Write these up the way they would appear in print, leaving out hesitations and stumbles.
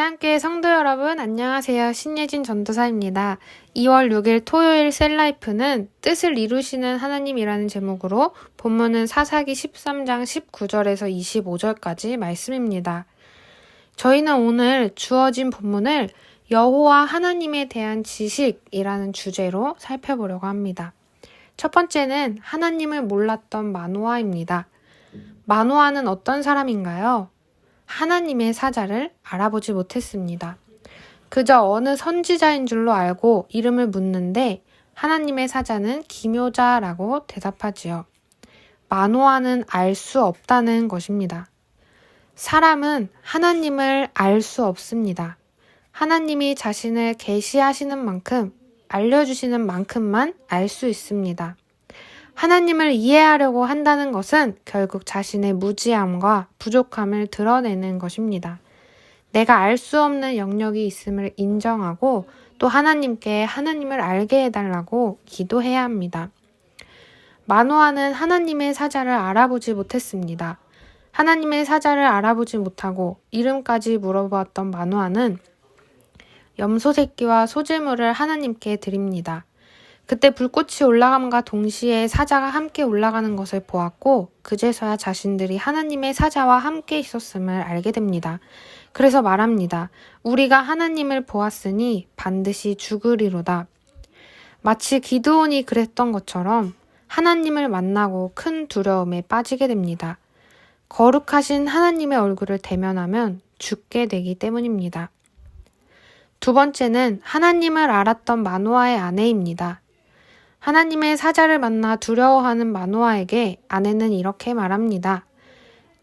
대한교회 성도 여러분, 안녕하세요. 신예진 전도사입니다. 2월 6일 토요일 셀라이프는 뜻을 이루시는 하나님이라는 제목으로 본문은 사사기 13장 19절에서 25절까지 말씀입니다. 저희는 오늘 주어진 본문을 여호와 하나님에 대한 지식이라는 주제로 살펴보려고 합니다. 첫 번째는 하나님을 몰랐던 마노아입니다. 마노아는 어떤 사람인가요? 하나님의 사자를 알아보지 못했습니다. 그저 어느 선지자인 줄로 알고 이름을 묻는데 하나님의 사자는 기묘자라고 대답하지요. 마노아는 알 수 없다는 것입니다. 사람은 하나님을 알 수 없습니다. 하나님이 자신을 계시하시는 만큼, 알려주시는 만큼만 알 수 있습니다. 하나님을 이해하려고 한다는 것은 결국 자신의 무지함과 부족함을 드러내는 것입니다. 내가 알 수 없는 영역이 있음을 인정하고 또 하나님께 하나님을 알게 해달라고 기도해야 합니다. 마노아는 하나님의 사자를 알아보지 못했습니다. 하나님의 사자를 알아보지 못하고 이름까지 물어보았던 마노아는 염소 새끼와 소제물을 하나님께 드립니다. 그때 불꽃이 올라감과 동시에 사자가 함께 올라가는 것을 보았고 그제서야 자신들이 하나님의 사자와 함께 있었음을 알게 됩니다. 그래서 말합니다. 우리가 하나님을 보았으니 반드시 죽으리로다. 마치 기드온이 그랬던 것처럼 하나님을 만나고 큰 두려움에 빠지게 됩니다. 거룩하신 하나님의 얼굴을 대면하면 죽게 되기 때문입니다. 두 번째는 하나님을 알았던 마노아의 아내입니다. 하나님의 사자를 만나 두려워하는 마노아에게 아내는 이렇게 말합니다.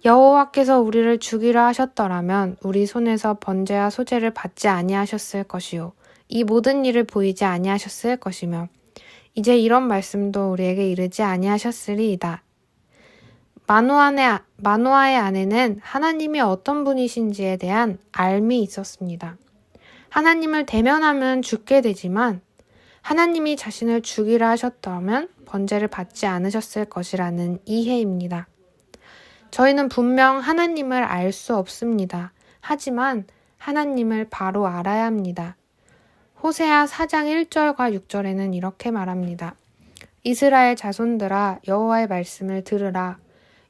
여호와께서 우리를 죽이려 하셨더라면 우리 손에서 번제와 소제를 받지 아니하셨을 것이요. 이 모든 일을 보이지 아니하셨을 것이며 이제 이런 말씀도 우리에게 이르지 아니하셨으리이다. 마노아의 아내는 하나님이 어떤 분이신지에 대한 알미 있었습니다. 하나님을 대면하면 죽게 되지만 하나님이 자신을 죽이라 하셨다면 번제를 받지 않으셨을 것이라는 이해입니다. 저희는 분명 하나님을 알 수 없습니다. 하지만 하나님을 바로 알아야 합니다. 호세아 4장 1절과 6절에는 이렇게 말합니다. 이스라엘 자손들아 여호와의 말씀을 들으라.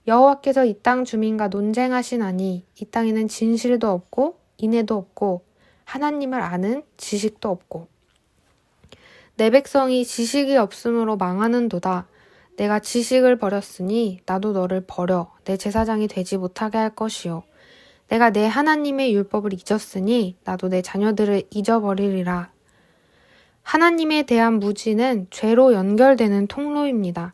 여호와께서 이 땅 주민과 논쟁하시나니 이 땅에는 진실도 없고 인애도 없고 하나님을 아는 지식도 없고 내 백성이 지식이 없으므로 망하는도다. 내가 지식을 버렸으니 나도 너를 버려 내 제사장이 되지 못하게 할 것이요. 내가 내 하나님의 율법을 잊었으니 나도 내 자녀들을 잊어버리리라. 하나님에 대한 무지는 죄로 연결되는 통로입니다.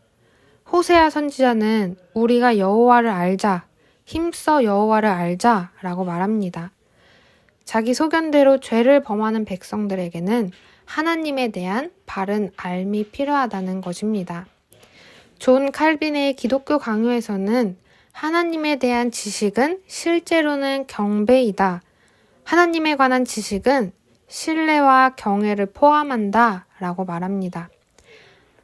호세아 선지자는 우리가 여호와를 알자, 힘써 여호와를 알자 라고 말합니다. 자기 소견대로 죄를 범하는 백성들에게는 하나님에 대한 바른 알미 필요하다는 것입니다. 존 칼빈의 기독교 강요에서는 하나님에 대한 지식은 실제로는 경배이다. 하나님에 관한 지식은 신뢰와 경외를 포함한다 라고 말합니다.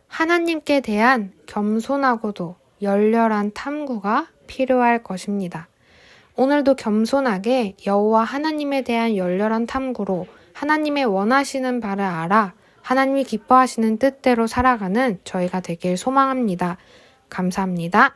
하나님께 대한 겸손하고도 열렬한 탐구가 필요할 것입니다. 오늘도 겸손하게 여호와 하나님에 대한 열렬한 탐구로 하나님의 원하시는 바를 알아 하나님이 기뻐하시는 뜻대로 살아가는 저희가 되길 소망합니다. 감사합니다.